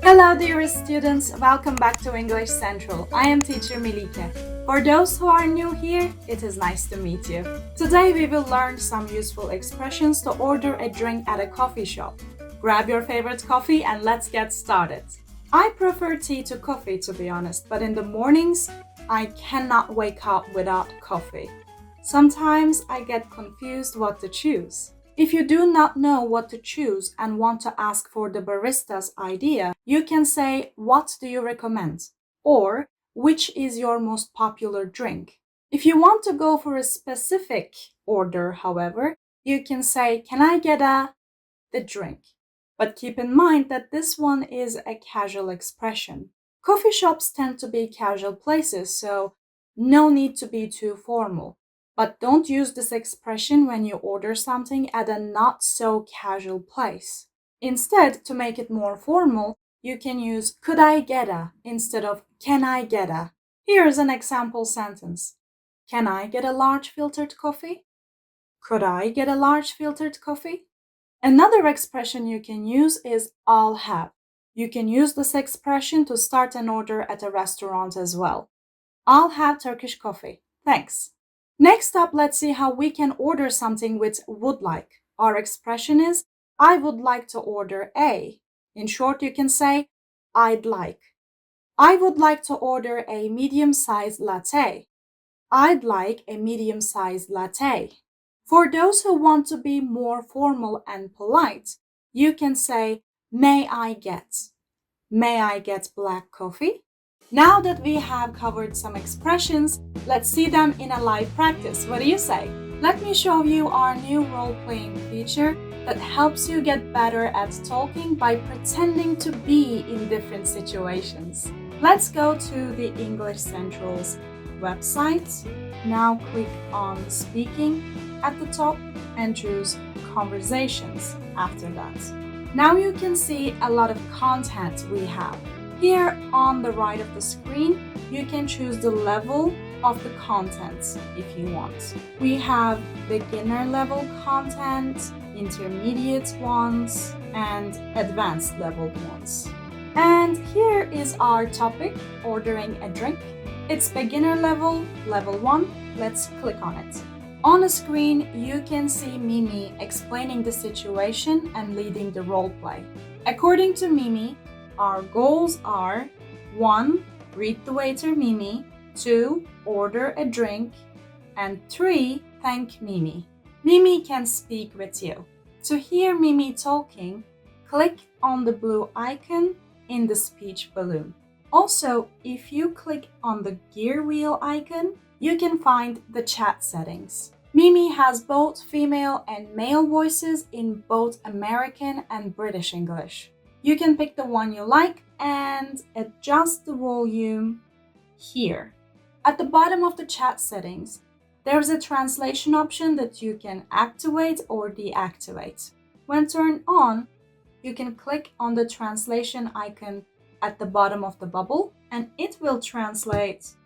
Hello dearest students, welcome back to English Central. I am teacher Melike. For those who are new here, it is nice to meet you. Today we will learn some useful expressions to order a drink at a coffee shop. Grab your favorite coffee and let's get started. I prefer tea to coffee to be honest, but in the mornings, I cannot wake up without coffee. Sometimes I get confused what to choose. If you do not know what to choose and want to ask for the barista's idea, you can say, "What do you recommend?" or "Which is your most popular drink?" If you want to go for a specific order, however, you can say, "Can I get the drink?" But keep in mind that this one is a casual expression. Coffee shops tend to be casual places, so no need to be too formal. But don't use this expression when you order something at a not so casual place. Instead, to make it more formal, you can use "could I get a" instead of "can I get a." Here's an example sentence. Can I get a large filtered coffee? Could I get a large filtered coffee? Another expression you can use is "I'll have." You can use this expression to start an order at a restaurant as well. "I'll have Turkish coffee. Thanks." Next up, let's see how we can order something with "would like." Our expression is, "I would like to order a." In short, you can say, "I'd like." I would like to order a medium-sized latte. I'd like a medium-sized latte. For those who want to be more formal and polite, you can say, "May I get?" May I get black coffee? Now that we have covered some expressions, let's see them in a live practice. What do you say? Let me show you our new role-playing feature that helps you get better at talking by pretending to be in different situations. Let's go to the English Central's website. Now click on Speaking at the top and choose Conversations after that. Now you can see a lot of content we have. Here on the right of the screen, you can choose the level of the content if you want. We have beginner level content, intermediate ones, and advanced level ones. And here is our topic, ordering a drink. It's beginner level, level 1. Let's click on it. On the screen, you can see Mimi explaining the situation and leading the role play. According to Mimi, our goals are 1. Greet the waiter Mimi, 2. Order a drink, and 3. Thank Mimi. Mimi can speak with you. To hear Mimi talking, click on the blue icon in the speech balloon. Also, if you click on the gear wheel icon, you can find the chat settings. Mimi has both female and male voices in both American and British English. You can pick the one you like and adjust the volume here. At the bottom of the chat settings, there's a translation option that you can activate or deactivate. When turned on, you can click on the translation icon at the bottom of the bubble and it will translate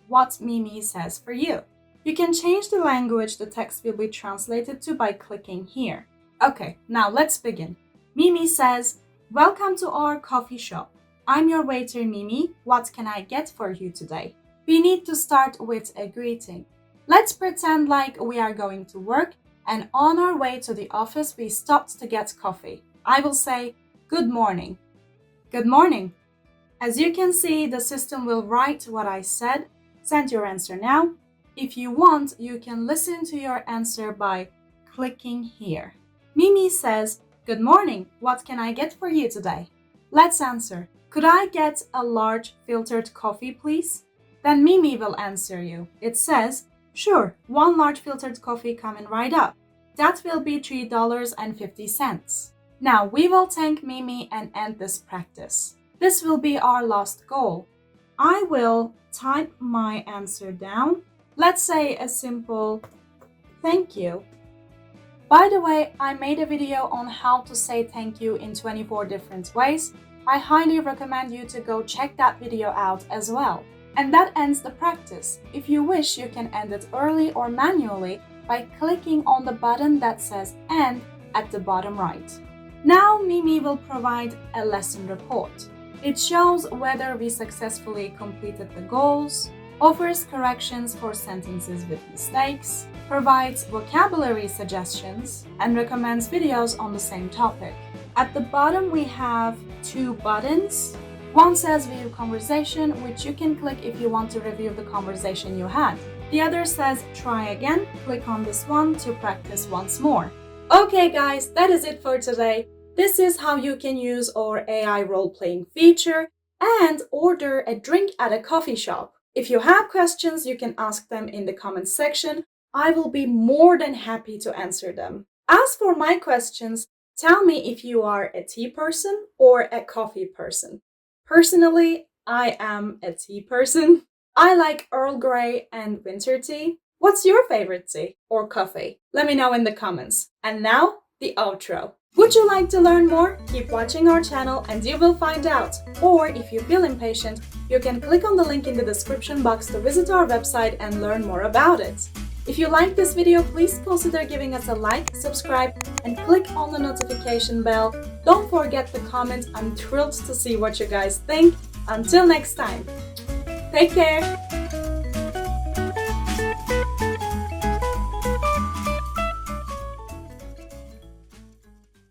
what Mimi says for you. You can change the language the text will be translated to by clicking here. Okay, now let's begin. Mimi says, "Welcome to our coffee shop. I'm your waiter Mimi. What can I get for you today?" We need to start with a greeting. Let's pretend like we are going to work and on our way to the office we stopped to get coffee. I will say, "Good morning." Good morning. As you can see, the system will write what I said. Send your answer now. If you want, you can listen to your answer by clicking here. Mimi says, "Good morning. What can I get for you today?" Let's answer. "Could I get a large filtered coffee, please?" Then Mimi will answer you. It says, "Sure, 1 large filtered coffee coming right up. That will be $3.50. Now we will thank Mimi and end this practice. This will be our last goal. I will type my answer down. Let's say a simple "thank you." By the way, I made a video on how to say thank you in 24 different ways. I highly recommend you to go check that video out as well. And that ends the practice. If you wish, you can end it early or manually by clicking on the button that says "End" at the bottom right. Now Mimi will provide a lesson report. It shows whether we successfully completed the goals, offers corrections for sentences with mistakes, provides vocabulary suggestions, and recommends videos on the same topic. At the bottom, we have two buttons. One says View Conversation, which you can click if you want to review the conversation you had. The other says Try Again. Click on this one to practice once more. Okay guys, that is it for today. This is how you can use our AI role-playing feature and order a drink at a coffee shop. If you have questions, you can ask them in the comments section. I will be more than happy to answer them. As for my questions, tell me if you are a tea person or a coffee person. Personally, I am a tea person. I like Earl Grey and winter tea. What's your favorite tea or coffee? Let me know in the comments. And now, the outro. Would you like to learn more? Keep watching our channel and you will find out. Or if you feel impatient, you can click on the link in the description box to visit our website and learn more about it. If you like this video, please consider giving us a like, subscribe, and click on the notification bell. Don't forget to comment. I'm thrilled to see what you guys think. Until next time, take care!